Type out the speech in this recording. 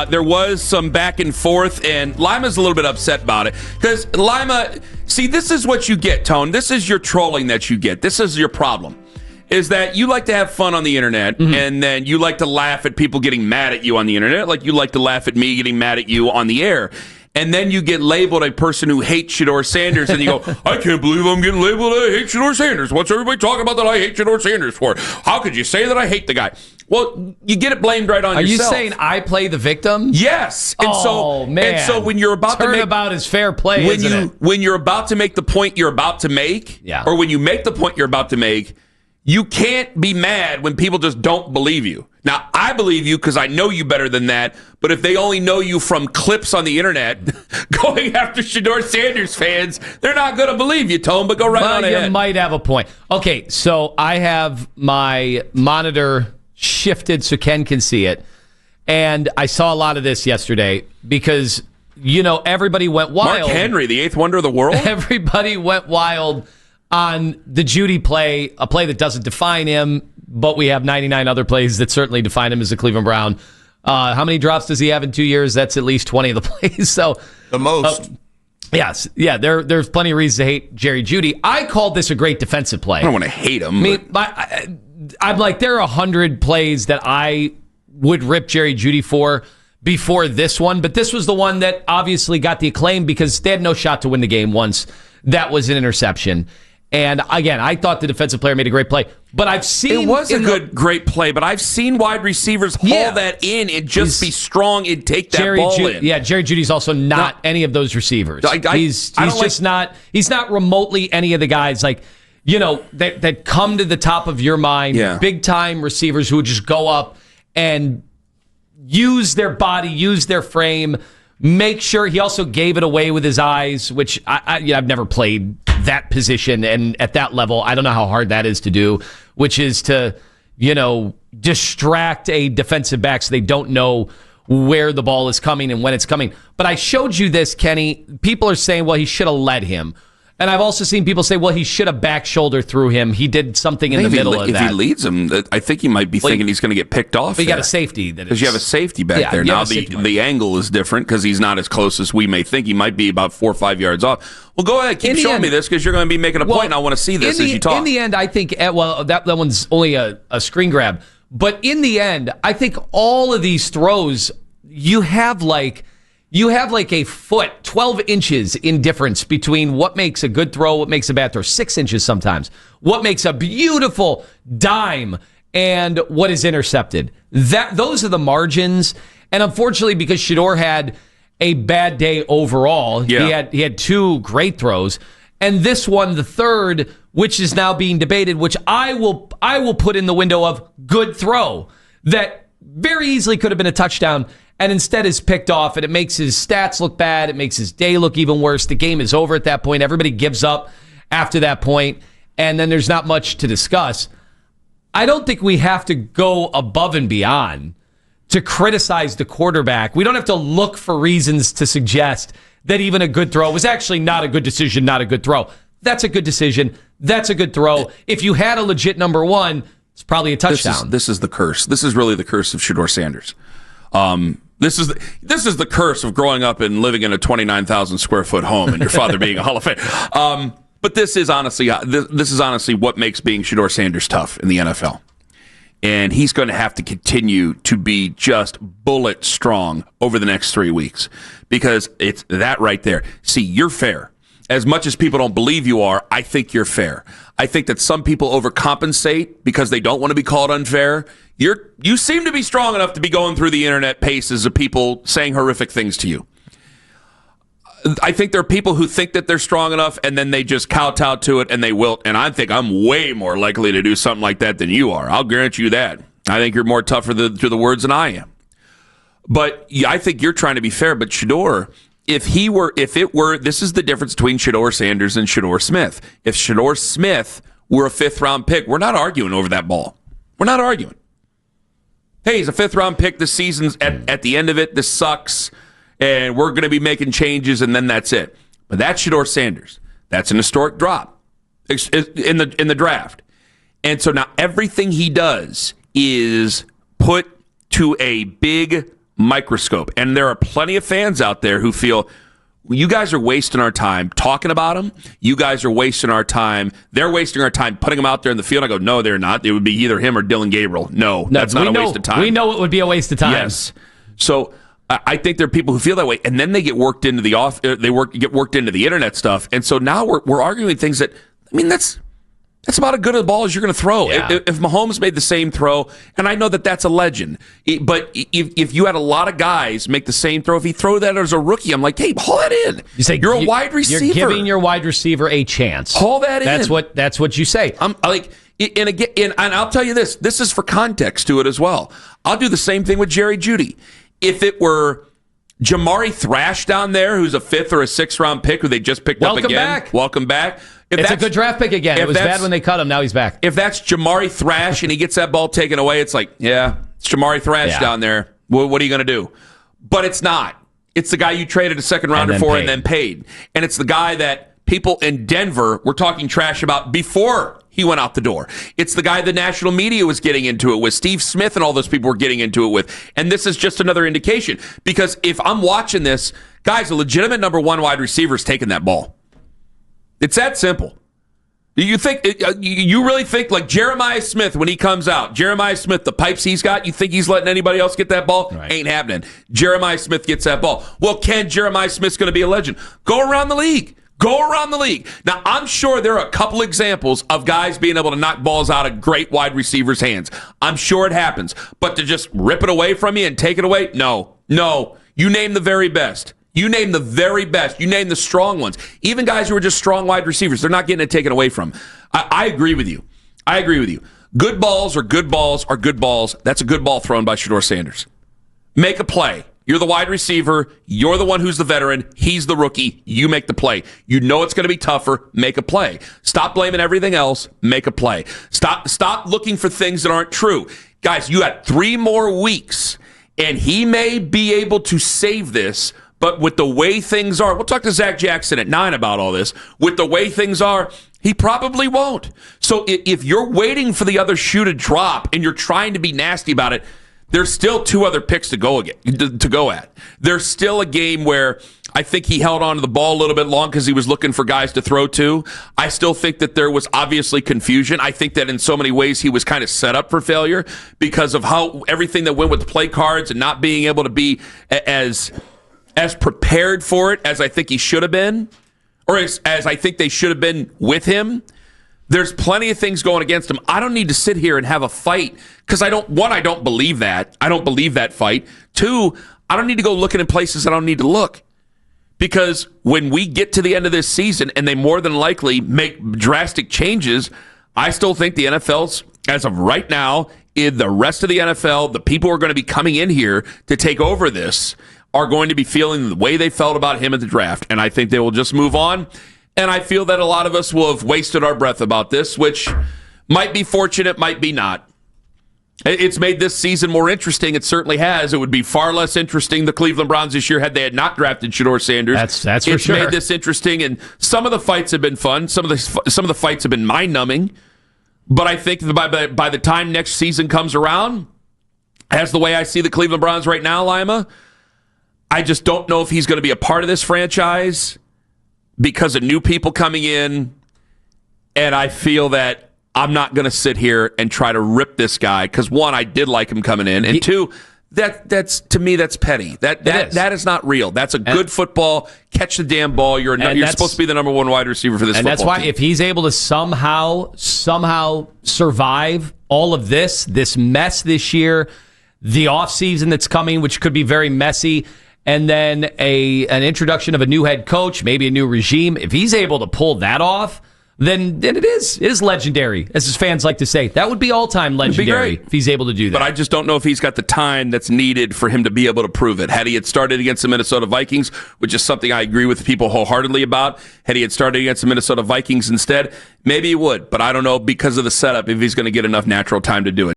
There was some back and forth, and Lima's a little bit upset about it. Because Lima, see, this is what you get, Tone. This is your trolling that you get. This is your problem. Is that you like to have fun on the internet, and then you like to laugh at people getting mad at you on the internet, like you like to laugh at me getting mad at you on the air. And then you get labeled a person who hates Shedeur Sanders, and you go, I can't believe I'm getting labeled I hate Shedeur Sanders. What's everybody talking about that I hate Shedeur Sanders for? How could you say that I hate the guy? Well, you get it blamed right on yourself. Are you saying I play the victim? Yes. And man. And so when you're about to make... Turnabout is fair play, isn't it? When you're about to make the point you're about to make, or when you make the point you're about to make, you can't be mad when people just don't believe you. Now, I believe you because I know you better than that, but if they only know you from clips on the internet going after Shedeur Sanders fans, they're not going to believe you, Tone, but go right on ahead. You might have a point. Okay, so I have my monitor shifted so Ken can see it, and I saw a lot of this yesterday because, everybody went wild. Mark Henry, the eighth wonder of the world? Everybody went wild on the Judy play, a play that doesn't define him, but we have 99 other plays that certainly define him as a Cleveland Brown. How many drops does he have in 2 years? That's at least 20 of the plays. So the most. Yes. Yeah, there's plenty of reasons to hate Jerry Judy. I called this a great defensive play. I don't want to hate him. I mean, I'm like, there are 100 plays that I would rip Jerry Judy for before this one, but this was the one that obviously got the acclaim because they had no shot to win the game once. That was an interception. And again, I thought the defensive player made a great play, but I've seen it was a great play. But I've seen wide receivers haul that in and just be strong and take that ball in. Yeah, Jerry Judy's also not any of those receivers. He's just not. He's not remotely any of the guys that come to the top of your mind. Yeah. Big time receivers who would just go up and use their body, use their frame. Make sure he also gave it away with his eyes, which I've never played that position, and at that level, I don't know how hard that is to do, which is to, distract a defensive back so they don't know where the ball is coming and when it's coming. But I showed you this, Kenny. People are saying, well, he should have led him. And I've also seen people say, well, he should have back shoulder through him. He did something in the middle of that. If he leads him, I think he might be thinking he's going to get picked off. But you got a safety. Because you have a safety back there. Now, the angle is different because he's not as close as we may think. He might be about 4 or 5 yards off. Well, go ahead. Keep showing me this because you're going to be making a point, and I want to see this as you talk. In the end, I think, that one's only a screen grab. But in the end, I think all of these throws, you have like a foot, 12 inches in difference between what makes a good throw, what makes a bad throw, 6 inches sometimes, what makes a beautiful dime, and what is intercepted. Those are the margins. And unfortunately, because Shedeur had a bad day overall, he had 2 great throws, and this one, the third, which is now being debated, which I will put in the window of good throw, that very easily could have been a touchdown, and instead is picked off, and it makes his stats look bad. It makes his day look even worse. The game is over at that point. Everybody gives up after that point, and then there's not much to discuss. I don't think we have to go above and beyond to criticize the quarterback. We don't have to look for reasons to suggest that even a good throw was actually not a good decision, not a good throw. That's a good decision. That's a good throw. If you had a legit number one, it's probably a touchdown. This is the curse. This is really the curse of Shedeur Sanders. This is the curse of growing up and living in a 29,000 square foot home and your father being a Hall of Fame. But this is honestly what makes being Shedeur Sanders tough in the NFL. And he's going to have to continue to be just bullet strong over the next 3 weeks because it's that right there. See, you're fair. As much as people don't believe you are, I think you're fair. I think that some people overcompensate because they don't want to be called unfair. You seem to be strong enough to be going through the internet paces of people saying horrific things to you. I think there are people who think that they're strong enough and then they just kowtow to it and they wilt. And I think I'm way more likely to do something like that than you are. I'll grant you that. I think you're more tougher to the words than I am. But I think you're trying to be fair. But Shedeur, this is the difference between Shedeur Sanders and Shedeur Smith. If Shedeur Smith were a 5th round pick, we're not arguing over that ball. We're not arguing. Hey, he's a 5th round pick this season. At the end of it, this sucks. And we're going to be making changes, and then that's it. But that's Shedeur Sanders. That's an historic drop in the draft. And so now everything he does is put to a big microscope. And there are plenty of fans out there who feel, you guys are wasting our time talking about him. You guys are wasting our time. They're wasting our time putting him out there in the field. I go, no, they're not. It would be either him or Dylan Gabriel. No, that's not a waste of time. We know it would be a waste of time. Yes. So I think there are people who feel that way, and then they get worked into get worked into the internet stuff. And so now we're arguing things that, I mean, that's about as good a ball as you're going to throw. Yeah. If Mahomes made the same throw, and I know that that's a legend, but if you had a lot of guys make the same throw, if he throw that as a rookie, I'm like, hey, haul that in. You say, you're a wide receiver. You're giving your wide receiver a chance. Haul that in. That's what you say. I'm like, and I'll tell you this. This is for context to it as well. I'll do the same thing with Jerry Judy. If it were Jamari Thrash down there, who's a 5th or a 6th round pick who they just picked up again. Welcome back. It's a good draft pick again. It was bad when they cut him. Now he's back. If that's Jamari Thrash and he gets that ball taken away, it's like, yeah, it's Jamari Thrash down there. What are you going to do? But it's not. It's the guy you traded a second rounder for and then paid. And it's the guy that people in Denver were talking trash about before he went out the door. It's the guy the national media was getting into it with. Steve Smith and all those people were getting into it with. And this is just another indication. Because if I'm watching this, guys, a legitimate number 1 wide receiver is taking that ball. It's that simple. You really think like Jeremiah Smith when he comes out, Jeremiah Smith, the pipes he's got, you think he's letting anybody else get that ball? Right. Ain't happening. Jeremiah Smith gets that ball. Well, Jeremiah Smith's going to be a legend. Go around the league. Go around the league. Now, I'm sure there are a couple examples of guys being able to knock balls out of great wide receivers' hands. I'm sure it happens. But to just rip it away from you and take it away? No. You name the very best. You name the very best. You name the strong ones. Even guys who are just strong wide receivers, they're not getting it taken away from. I agree with you. Good balls are good balls are good balls. That's a good ball thrown by Shedeur Sanders. Make a play. You're the wide receiver. You're the one who's the veteran. He's the rookie. You make the play. You know it's going to be tougher. Make a play. Stop blaming everything else. Make a play. Stop looking for things that aren't true. Guys, you got 3 more weeks, and he may be able to save this, but with the way things are, we'll talk to Zach Jackson at 9 about all this. With the way things are, he probably won't. So if you're waiting for the other shoe to drop and you're trying to be nasty about it, there's still 2 other picks to go at. There's still a game where I think he held on to the ball a little bit long because he was looking for guys to throw to. I still think that there was obviously confusion. I think that in so many ways he was kind of set up for failure because of how everything that went with the play cards and not being able to be as prepared for it as I think he should have been, or as I think they should have been with him. There's plenty of things going against him. I don't need to sit here and have a fight because I don't believe that. I don't believe that fight. 2, I don't need to go looking in places I don't need to look. Because when we get to the end of this season and they more than likely make drastic changes, I still think the NFL's, as of right now, in the rest of the NFL, the people who are going to be coming in here to take over this are going to be feeling the way they felt about him at the draft. And I think they will just move on. And I feel that a lot of us will have wasted our breath about this, which might be fortunate, might be not. It's made this season more interesting. It certainly has. It would be far less interesting, the Cleveland Browns this year, had they had not drafted Shedeur Sanders. That's for sure. It's made this interesting, and some of the fights have been fun. Some of the fights have been mind-numbing. But I think that by the time next season comes around, as the way I see the Cleveland Browns right now, Lima, I just don't know if he's going to be a part of this franchise because of new people coming in, and I feel that I'm not going to sit here and try to rip this guy because, 1, I did like him coming in, and 2, that's to me that's petty. That is not real. That's a good football. Catch the damn ball. You're supposed to be the number 1 wide receiver for this football that's why team. If he's able to somehow survive all of this mess this year, the offseason that's coming, which could be very messy, and then an introduction of a new head coach, maybe a new regime. If he's able to pull that off, then it is legendary, as his fans like to say. That would be all-time legendary if he's able to do that. But I just don't know if he's got the time that's needed for him to be able to prove it. Had he had started against the Minnesota Vikings, which is something I agree with people wholeheartedly about, had he had started against the Minnesota Vikings instead, maybe he would. But I don't know because of the setup if he's going to get enough natural time to do it.